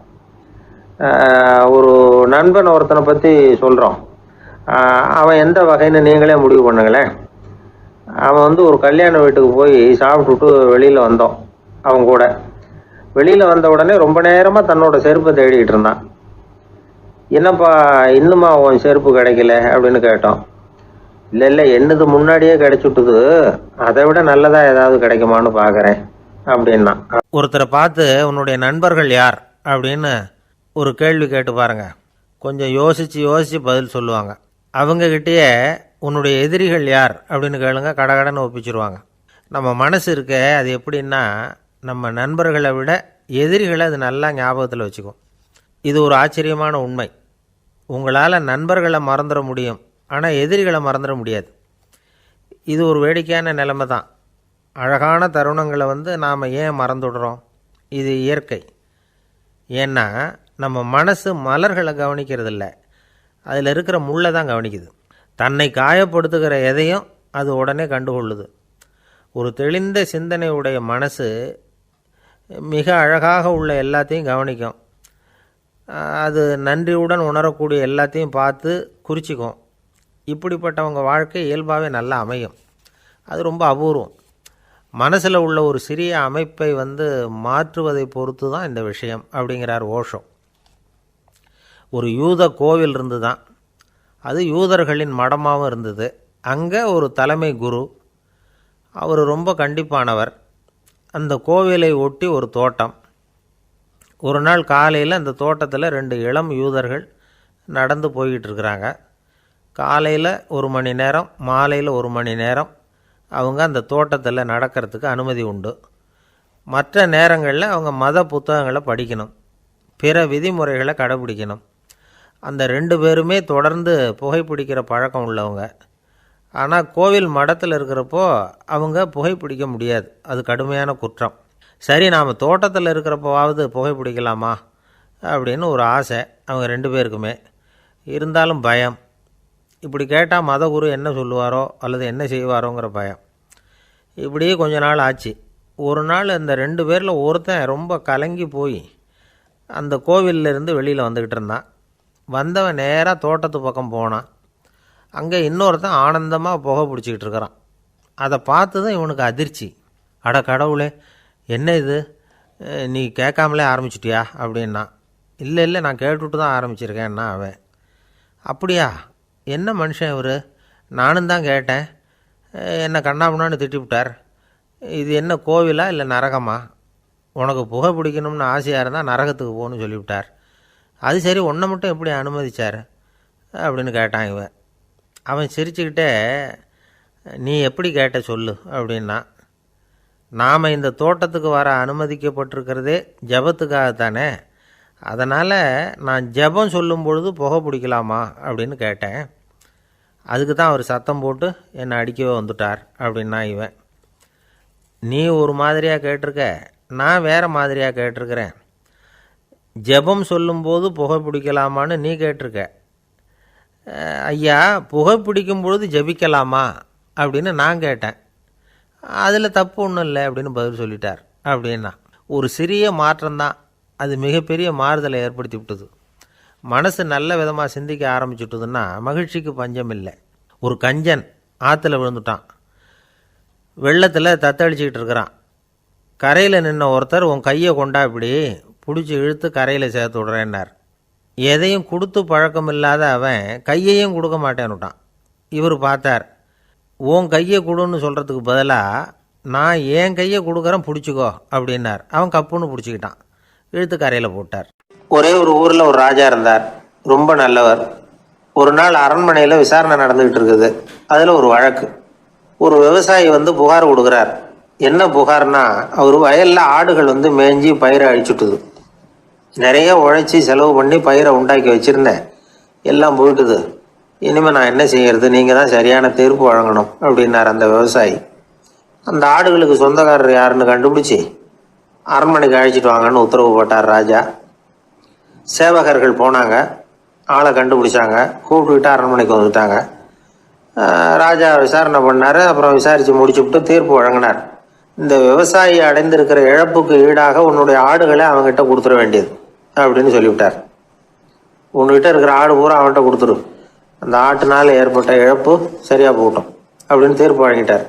ஒரு நண்பன் ஒருத்தனை பற்றி சொல்கிறோம். அவன் எந்த வகைன்னு நீங்களே முடிவு பண்ணுங்களேன். அவன் ஒரு கல்யாண வீட்டுக்கு போய் சாப்பிட்டுட்டு வெளியில் வந்தோம். அவங்க கூட வெளியில் வந்த உடனே ரொம்ப நேரமாக தன்னோட செருப்பை தேடிக்கிட்டு இருந்தான். என்னப்பா இன்னுமா உன் செருப்பு கிடைக்கல அப்படின்னு கேட்டோம். இல்லை என்னது முன்னாடியே கிடைச்சுட்டுது, அதை விட நல்லதாக ஏதாவது கிடைக்குமான்னு பார்க்குறேன் அப்படின்னா. ஒருத்தரை பார்த்து உன்னுடைய நண்பர்கள் யார் அப்படின்னு ஒரு கேள்வி கேட்டு பாருங்க. கொஞ்சம் யோசித்து பதில் சொல்லுவாங்க. அவங்கக்கிட்டேயே உன்னுடைய எதிரிகள் யார் அப்படின்னு கேளுங்க, கடகடன்னு ஒப்பிச்சிருவாங்க. நம்ம மனசு இருக்க அது எப்படின்னா, நம்ம நண்பர்களை விட எதிரிகளை அது நல்லா ஞாபகத்தில் வச்சுக்கும். இது ஒரு ஆச்சரியமான உண்மை. உங்களால் நண்பர்களை மறந்துட முடியும், ஆனால் எதிரிகளை மறந்துட முடியாது. இது ஒரு வேடிக்கையான நிலைமை தான். அழகான தருணங்களை நாம் ஏன் மறந்துடுறோம்? இது இயற்கை. ஏன்னா நம்ம மனசு மலர்களை கவனிக்கிறதில்ல, அதில் இருக்கிற முள்ளை தான் கவனிக்குது. தன்னை காயப்படுத்துகிற எதையும் அது உடனே கண்டுகொள்ளுது. ஒரு தெளிந்த சிந்தனை உடைய மனசு மிக அழகாக உள்ள எல்லாத்தையும் கவனிக்கும். அது நன்றியுடன் உணரக்கூடிய எல்லாத்தையும் பார்த்து குறிச்சிக்கும். இப்படிப்பட்டவங்க வாழ்க்கை இயல்பாகவே நல்லா அமையும். அது ரொம்ப அபூர்வம். மனசில் உள்ள ஒரு சிறிய அமைப்பை மாற்றுவதை பொறுத்து தான் இந்த விஷயம் அப்படிங்கிறார் ஓஷோ. ஒரு யூத கோவில் இருந்து தான், அது யூதர்களின் மடமாகவும் இருந்தது. அங்கே ஒரு தலைமை குரு, அவர் ரொம்ப கண்டிப்பானவர். அந்த கோவிலை ஒட்டி ஒரு தோட்டம். ஒரு நாள் காலையில் அந்த தோட்டத்தில் 2 இளம் யூதர்கள் நடந்து போய்கிட்டு இருக்கிறாங்க. காலையில் 1 மணி நேரம், மாலையில் 1 மணி நேரம் அவங்க அந்த தோட்டத்தில் நடக்கிறதுக்கு அனுமதி உண்டு. மற்ற நேரங்களில் அவங்க மத புத்தகங்களை படிக்கணும், பிற விதிமுறைகளை கடைபிடிக்கணும். அந்த 2 பேருமே தொடர்ந்து புகைப்பிடிக்கிற பழக்கம் உள்ளவங்க. ஆனால் கோவில் மடத்தில் இருக்கிறப்போ அவங்க புகைப்பிடிக்க முடியாது, அது கடுமையான குற்றம். சரி, நாம் தோட்டத்தில் இருக்கிறப்போவாவது புகைப்பிடிக்கலாமா அப்படின்னு ஒரு ஆசை அவங்க 2 பேருக்குமே. இருந்தாலும் பயம். இப்படி கேட்டால் மதகுரு என்ன சொல்லுவாரோ அல்லது என்ன செய்வாரோங்கிற பயம். இப்படியே கொஞ்ச நாள் ஆச்சு. ஒரு நாள் அந்த 2 பேரில் ஒருத்தன் ரொம்ப கலங்கி போய் அந்த கோவிலிருந்து வெளியில் வந்துக்கிட்டு இருந்தான். வந்தவன் நேராக தோட்டத்து பக்கம் போனான். அங்கே இன்னொருத்தன் ஆனந்தமாக புகை பிடிச்சிக்கிட்டு இருக்கிறான். அதை பார்த்து தான் இவனுக்கு அதிர்ச்சி. அட கடவுளே, என்ன இது, நீ கேட்காமலே ஆரம்பிச்சிட்டியா அப்படின்னா. இல்லை நான் கேட்டுவிட்டு தான் ஆரம்பிச்சிருக்கேன்னா அவன். அப்படியா, என்ன மனுஷன் இவர், நானும் தான் கேட்டேன், என்னை கண்ணாமுன்னான்னு திட்டிவிட்டார். இது என்ன கோவிலா இல்லை நரகமா? உனக்கு புகை பிடிக்கணும்னு ஆசையாக இருந்தால் நரகத்துக்கு போகணும்னு சொல்லிவிட்டார். அது சரி, உன்னை மட்டும் எப்படி அனுமதிச்சார் அப்படின்னு கேட்டான் இவன். அவன் சிரிச்சுக்கிட்டே, நீ எப்படி கேட்ட சொல்லு அப்படின்னா. நாம் இந்த தோட்டத்துக்கு வர அனுமதிக்கப்பட்டிருக்கிறதே ஜபத்துக்காகத்தானே, அதனால் நான் ஜபம் சொல்லும் பொழுது புகை பிடிக்கலாமா அப்படின்னு கேட்டேன். அதுக்கு தான் அவர் சத்தம் போட்டு என்னை அடிக்கவே வந்துட்டார் அப்படின்னா இவன். நீ ஒரு மாதிரியாக கேட்டிருக்க, நான் வேறு மாதிரியாக கேட்டிருக்கிறேன். ஜெபம் சொல்லும்போது புகை பிடிக்கலாமான்னு நீ கேட்டிருக்க. ஐயா, புகை பிடிக்கும் பொழுது ஜபிக்கலாமா அப்படின்னு நான் கேட்டேன். அதில் தப்பு ஒன்றும் இல்லை அப்படின்னு பதில் சொல்லிட்டார் அப்படின்னா. ஒரு சிறிய மாற்றம்தான் அது மிகப்பெரிய மாறுதலை ஏற்படுத்தி விட்டது. மனசு நல்ல விதமாக சிந்திக்க ஆரம்பிச்சுட்டுதுன்னா மகிழ்ச்சிக்கு பஞ்சம் இல்லை. ஒரு கஞ்சன் ஆற்றுல விழுந்துட்டான், வெள்ளத்தில் தத்தளிச்சிக்கிட்டு இருக்கிறான். கரையில் நின்ன ஒருத்தர், உன் கையை கொண்டா இப்படி பிடிச்சி இழுத்து கரையில் சேர்த்து விட்றேன்னார். எதையும் கொடுத்து பழக்கம் இல்லாத அவன் கையையும் கொடுக்க மாட்டேன்னுட்டான். இவர் பார்த்தார், உன் கையை கொடுன்னு சொல்கிறதுக்கு பதிலாக நான் என் கையை கொடுக்குறேன் பிடிச்சிக்கோ அப்படின்னார். அவன் கப்புன்னு பிடிச்சிக்கிட்டான், இழுத்து கரையில் போட்டார். ஒரே ஒரு ஊரில் ஒரு ராஜா இருந்தார், ரொம்ப நல்லவர். ஒரு நாள் அரண்மனையில் விசாரணை நடந்துக்கிட்டு இருக்குது. அதில் ஒரு வழக்கு. ஒரு விவசாயி புகார் கொடுக்குறார். என்ன புகார்னா, அவர் வயலில் ஆடுகள் மேய்ஞ்சி பயிரை அழிச்சுட்டுது. நிறைய உழைச்சி செலவு பண்ணி பயிரை உண்டாக்கி வச்சுருந்தேன், எல்லாம் போயிட்டுது. இனிமேல் நான் என்ன செய்யறது, நீங்கள் தான் சரியான தீர்ப்பு வழங்கணும் அப்படின்னார் அந்த விவசாயி. அந்த ஆடுகளுக்கு சொந்தக்காரர் யாருன்னு கண்டுபிடிச்சி அரண்மனைக்கு அழைச்சிட்டு வாங்கன்னு உத்தரவு போட்டார் ராஜா. சேவகர்கள் போனாங்க, ஆளை கண்டுபிடிச்சாங்க, கூப்பிட்டுக்கிட்டு அரண்மனைக்கு வந்துட்டாங்க. ராஜா விசாரணை பண்ணார். அப்புறம் விசாரித்து முடிச்சுவிட்டு தீர்ப்பு வழங்கினார். இந்த விவசாயி அடைந்திருக்கிற இழப்புக்கு ஈடாக உன்னுடைய ஆடுகளை அவங்ககிட்ட கொடுத்துட வேண்டியது அப்படின்னு சொல்லிவிட்டார். உன்கிட்ட இருக்கிற ஆடு பூரா அவன்கிட்ட கொடுத்துரு, அந்த ஆட்டுனால் ஏற்பட்ட இழப்பு சரியாக போகட்டும் அப்படின்னு தீர்ப்பு வழங்கிட்டார்.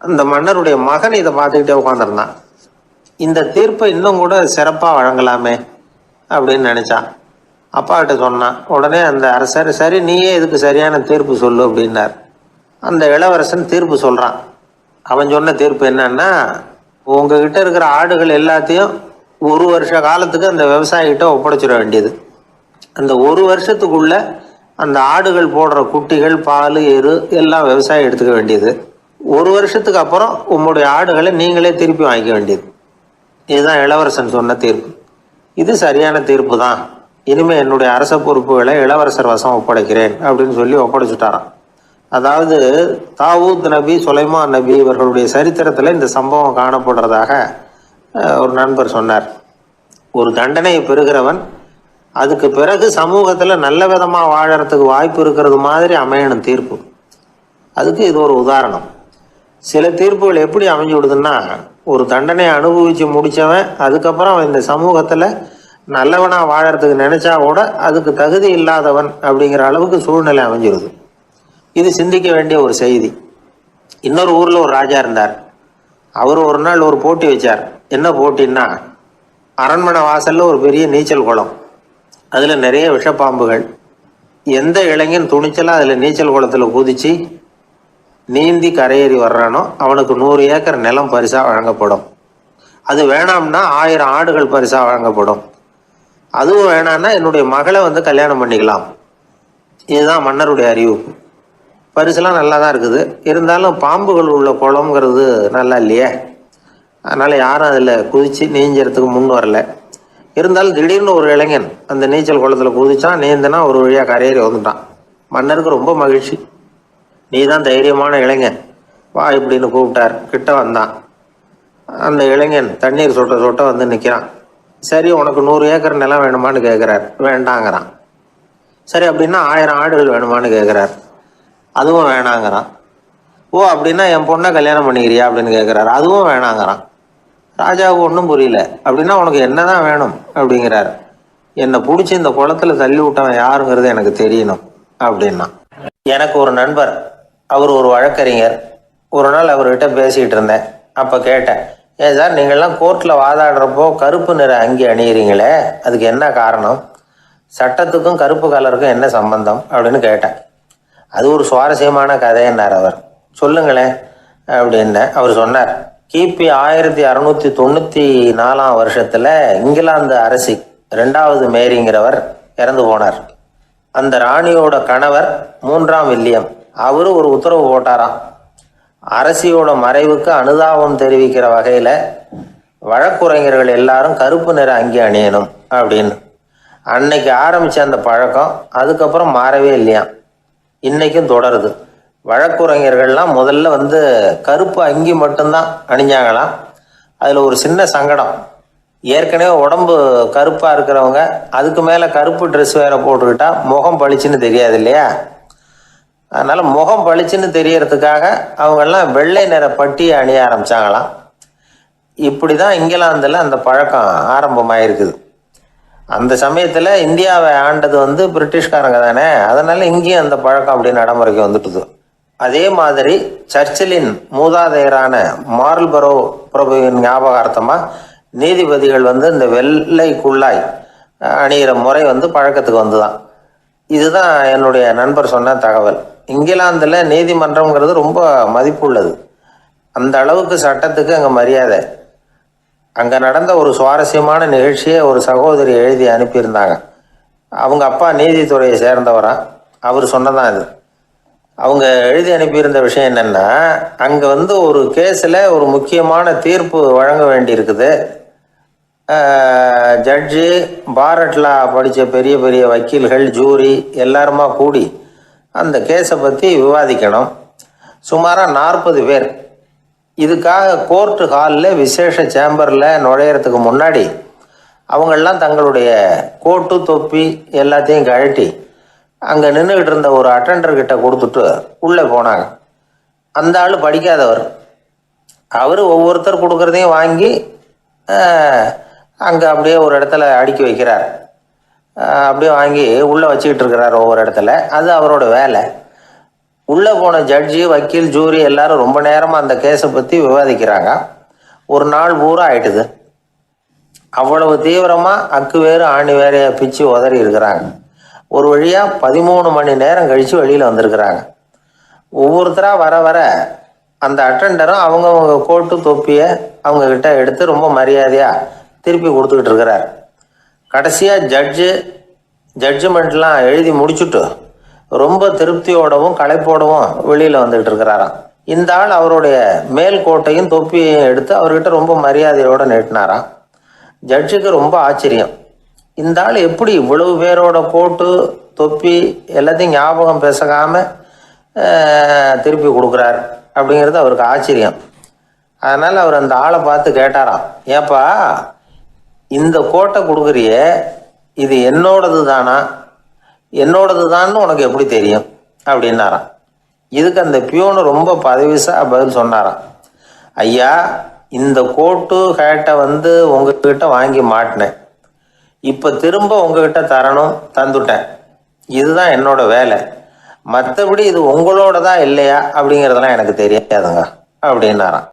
அந்த மன்னருடைய மகன் இதை பார்த்துக்கிட்டே உட்காந்துருந்தான். இந்த தீர்ப்பை இன்னும் கூட சிறப்பாக வழங்கலாமே அப்படின்னு நினச்சான். அப்பாக்கிட்ட சொன்னான். உடனே அந்த அரசர், சரி நீயே இதுக்கு சரியான தீர்ப்பு சொல்லு அப்படின்னார். அந்த இளவரசன் தீர்ப்பு சொல்கிறான். அவன் சொன்ன தீர்ப்பு என்னன்னா, உங்ககிட்ட இருக்கிற ஆடுகள் எல்லாத்தையும் 1 வருஷ காலத்துக்கு அந்த விவசாயிகிட்ட ஒப்படைச்சிட வேண்டியது. அந்த 1 வருஷத்துக்குள்ள அந்த ஆடுகள் போடுற குட்டிகள், பால், எரு எல்லாம் விவசாயம் எடுத்துக்க வேண்டியது. 1 வருஷத்துக்கு அப்புறம் உங்களுடைய ஆடுகளை நீங்களே திருப்பி வாங்கிக்க வேண்டியது. இதுதான் இளவரசன் சொன்ன தீர்ப்பு. இது சரியான தீர்ப்பு தான். இனிமே என்னுடைய அரச பொறுப்புகளை இளவரசர் வசம் ஒப்படைக்கிறேன் அப்படின்னு சொல்லி ஒப்படைச்சுட்டாராம். அதாவது தாவூத் நபி, சுலைமான் நபி இவர்களுடைய சரித்திரத்தில் இந்த சம்பவம் காணப்படுறதாக ஒரு நண்பர் சொன்னார். ஒரு தண்டனையை பெறுகிறவன் அதுக்கு பிறகு சமூகத்தில் நல்ல விதமாக வாழறதுக்கு வாய்ப்பு இருக்கிறது மாதிரி அமையணும் தீர்ப்பு. அதுக்கு இது ஒரு உதாரணம். சில தீர்ப்புகள் எப்படி அமைஞ்சு விடுதுன்னா, ஒரு தண்டனையை அனுபவித்து முடித்தவன் அதுக்கப்புறம் அவன் இந்த சமூகத்தில் நல்லவனாக வாழறதுக்கு நினச்சா கூட அதுக்கு தகுதி இல்லாதவன் அப்படிங்கிற அளவுக்கு சூழ்நிலை அமைஞ்சிருது. இது சிந்திக்க வேண்டிய ஒரு செய்தி. இன்னொரு ஊரில் ஒரு ராஜா இருந்தார். அவர் ஒரு நாள் ஒரு போட்டி வச்சார். என்ன போட்டின்னா, அரண்மனை வாசலில் ஒரு பெரிய நீச்சல் குளம், அதில் நிறைய விஷப்பாம்புகள். எந்த இளைஞன் துணிச்சலாக அதில் நீச்சல் குளத்தில் குதித்து நீந்தி கரையேறி வர்றானோ அவனுக்கு 100 ஏக்கர் நிலம் பரிசாக வழங்கப்படும். அது வேணாம்னா 1000 ஆடுகள் பரிசாக வழங்கப்படும். அதுவும் வேணான்னா என்னுடைய மகளை கல்யாணம் பண்ணிக்கலாம். இதுதான் மன்னருடைய அறிவிப்பு. பரிசுலாம் நல்லா தான் இருக்குது. இருந்தாலும் பாம்புகள் உள்ள குளம்ங்கிறது நல்லா இல்லையே. அதனால் யாரும் அதில் குதித்து நீஞ்சறதுக்கு முன் வரல. இருந்தாலும் திடீர்னு ஒரு இளைஞன் அந்த நீச்சல் குளத்தில் குதிச்சான். நீந்தினா ஒரு வழியாக கரையேறி வந்துட்டான். மன்னருக்கு ரொம்ப மகிழ்ச்சி. நீ தான் தைரியமான இளைஞன், வா இப்படின்னு கூப்பிட்டார். கிட்ட வந்தான். அந்த இளைஞன் தண்ணீர் சொட்ட சொட்ட வந்து நிற்கிறான். சரி, உனக்கு 100 ஏக்கர் நிலம் வேணுமான்னு கேட்குறார். வேண்டாங்கிறான். சரி, அப்படின்னா 1000 ஆடுகள் வேணுமான்னு கேட்குறார். அதுவும் வேணாங்கிறான். ஓ, அப்படின்னா என் பொண்ணை கல்யாணம் பண்ணிக்கிறியா அப்படின்னு கேட்குறாரு. அதுவும் வேணாங்கிறான். ராஜாவுக்கு ஒன்றும் புரியல. அப்படின்னா உனக்கு என்ன தான் வேணும் அப்படிங்கிறார். என்னை பிடிச்சி இந்த குளத்துல தள்ளி விட்டவன் யாருங்கிறது எனக்கு தெரியணும் அப்படின்னா. எனக்கு ஒரு நண்பர், அவர் ஒரு வழக்கறிஞர். ஒரு நாள் அவர்கிட்ட பேசிகிட்டு இருந்தேன். அப்போ கேட்டேன், ஏன் சார் நீங்கள்லாம் கோர்ட்டில் வாதாடுறப்போ கருப்பு நிற அங்கி அணியிறீங்களே, அதுக்கு என்ன காரணம்? சட்டத்துக்கும் கருப்பு கலருக்கும் என்ன சம்பந்தம் அப்படின்னு கேட்டேன். அது ஒரு சுவாரஸ்யமான கதைன்னார் அவர். சொல்லுங்களேன் அப்படின்னு அவர் சொன்னார். கிபி 1694 வருஷத்தில் இங்கிலாந்து அரசி 2வது மேரிங்கிறவர் இறந்து போனார். அந்த ராணியோட கணவர் 3ஆம் வில்லியம், அவரு ஒரு உத்தரவு போட்டாராம். அரசியோட மறைவுக்கு அனுதாபம் தெரிவிக்கிற வகையில் வழக்குரைஞர்கள் எல்லாரும் கருப்பு நிற அங்கி அணியணும் அப்படின்னு. அன்னைக்கு ஆரம்பித்த அந்த பழக்கம் அதுக்கப்புறம் மாறவே இல்லையாம். இன்னைக்கும் தொடருது. வழக்குரைஞர்கள்லாம் முதல்ல கருப்பு அங்கி மட்டும்தான் அணிஞ்சாங்களாம். அதில் ஒரு சின்ன சங்கடம். ஏற்கனவே உடம்பு கருப்பாக இருக்கிறவங்க அதுக்கு மேலே கருப்பு ட்ரெஸ் வேற போட்டுக்கிட்டா முகம் பளிச்சுன்னு தெரியாது இல்லையா? அதனால் முகம் பளிச்சுன்னு தெரியறதுக்காக அவங்கெல்லாம் வெள்ளை நிற பட்டியை அணிய ஆரம்பித்தாங்களாம். இப்படி தான் இங்கிலாந்தில் அந்த பழக்கம் ஆரம்பமாயிருக்குது. அந்த சமயத்தில் இந்தியாவை ஆண்டது பிரிட்டிஷ்காரங்க தானே. அதனால் இங்கேயும் அந்த பழக்கம் அப்படி நடைமுறைக்கு வந்துட்டுது. அதே மாதிரி சர்ச்சிலின் மூதாதையரான மார்ல்பரோ பிரபுவின் ஞாபகார்த்தமாக நீதிபதிகள் இந்த வெள்ளை குள்ளாய் அணிகிற முறை பழக்கத்துக்கு வந்துதான். இதுதான் என்னுடைய நண்பர் சொன்ன தகவல். இங்கிலாந்தில் நீதிமன்றம்ங்கிறது ரொம்ப மதிப்புள்ளது. அந்த அளவுக்கு சட்டத்துக்கு அங்கே மரியாதை. அங்கே நடந்த ஒரு சுவாரஸ்யமான நிகழ்ச்சியை ஒரு சகோதரி எழுதி அனுப்பியிருந்தாங்க. அவங்க அப்பா நீதித்துறையை சேர்ந்தவரா. அவர் சொன்னதான் இது. அவங்க எழுதி அனுப்பியிருந்த விஷயம் என்னென்னா, அங்கே ஒரு கேஸில் ஒரு முக்கியமான தீர்ப்பு வழங்க வேண்டியிருக்குது. ஜட்ஜு, பாரட்லா படித்த பெரிய பெரிய வக்கீல்கள், ஜூரி எல்லாருமா கூடி அந்த கேஸை பற்றி விவாதிக்கணும். சுமாராக 40 பேர். இதுக்காக கோர்ட்டு ஹாலில் விசேஷ சேம்பரில் நுழையிறதுக்கு முன்னாடி அவங்களெலாம் தங்களுடைய கோட்டு, தொப்பி எல்லாத்தையும் கழட்டி அங்கே நின்றுக்கிட்டு இருந்த ஒரு அட்டண்டர்கிட்ட கொடுத்துட்டு உள்ளே போனாங்க. அந்த ஆள் படிக்காதவர். அவர் ஒவ்வொருத்தர் கொடுக்குறதையும் வாங்கி அங்கே அப்படியே ஒரு இடத்துல அடுக்கி வைக்கிறார். அப்படியே வாங்கி உள்ளே வச்சுக்கிட்டு இருக்கிறார் ஒவ்வொரு இடத்துல. அது அவரோட வேலை. உள்ளே போன ஜட்ஜி, வக்கீல், ஜூரி எல்லாரும் ரொம்ப நேரமாக அந்த கேஸை பற்றி விவாதிக்கிறாங்க. ஒரு நாள் பூரா ஆயிட்டுது. அவ்வளவு தீவிரமாக அக்கு வேறு ஆணி வேறையை பிச்சு உதறி இருக்கிறாங்க. ஒரு வழியாக 13 மணி நேரம் கழித்து வெளியில் வந்திருக்கிறாங்க. ஒவ்வொருத்தராக வர வர அந்த அட்டண்டரும் அவங்கவுங்க கோட்டு, தொப்பியை அவங்கக்கிட்ட எடுத்து ரொம்ப மரியாதையாக திருப்பி கொடுத்துக்கிட்டு இருக்கிறார். கடைசியாக ஜட்ஜ்மெண்ட்லாம் எழுதி முடிச்சுட்டு ரொம்ப திருப்தியோடவும் களைப்போடவும் வெளியில் வந்துகிட்டு இருக்கிறாராம். இந்த ஆள் அவருடைய மேல் கோட்டையும் தொப்பியையும் எடுத்து அவர்கிட்ட ரொம்ப மரியாதையோடு நீட்டினாராம். ஜட்ஜுக்கு ரொம்ப ஆச்சரியம். இந்த ஆள் எப்படி இவ்வளவு பேரோட கோட்டு தொப்பி எல்லாத்தையும் ஞாபகம் பேசகாமல் திருப்பி கொடுக்குறார் அப்படிங்கிறது அவருக்கு ஆச்சரியம். அதனால் அவர் அந்த ஆளை பார்த்து கேட்டாராம், ஏப்பா இந்த கோட்டை கொடுக்குறிய இது என்னோடது தானா, என்னோடது தான்னு உனக்கு எப்படி தெரியும் அப்படின்னாராம். இதுக்கு அந்த பியூனு ரொம்ப பதவிசா பதில் சொன்னாராம், ஐயா இந்த கோட்டு ஹேட்டை உங்ககிட்ட வாங்கி மாட்டினேன், இப்போ திரும்ப உங்ககிட்ட தரணும், தந்துட்டேன், இதுதான் என்னோட வேலை, மற்றபடி இது உங்களோட தான் இல்லையா அப்படிங்கிறதெல்லாம் எனக்கு தெரியாதுங்க அப்படின்னாராம்.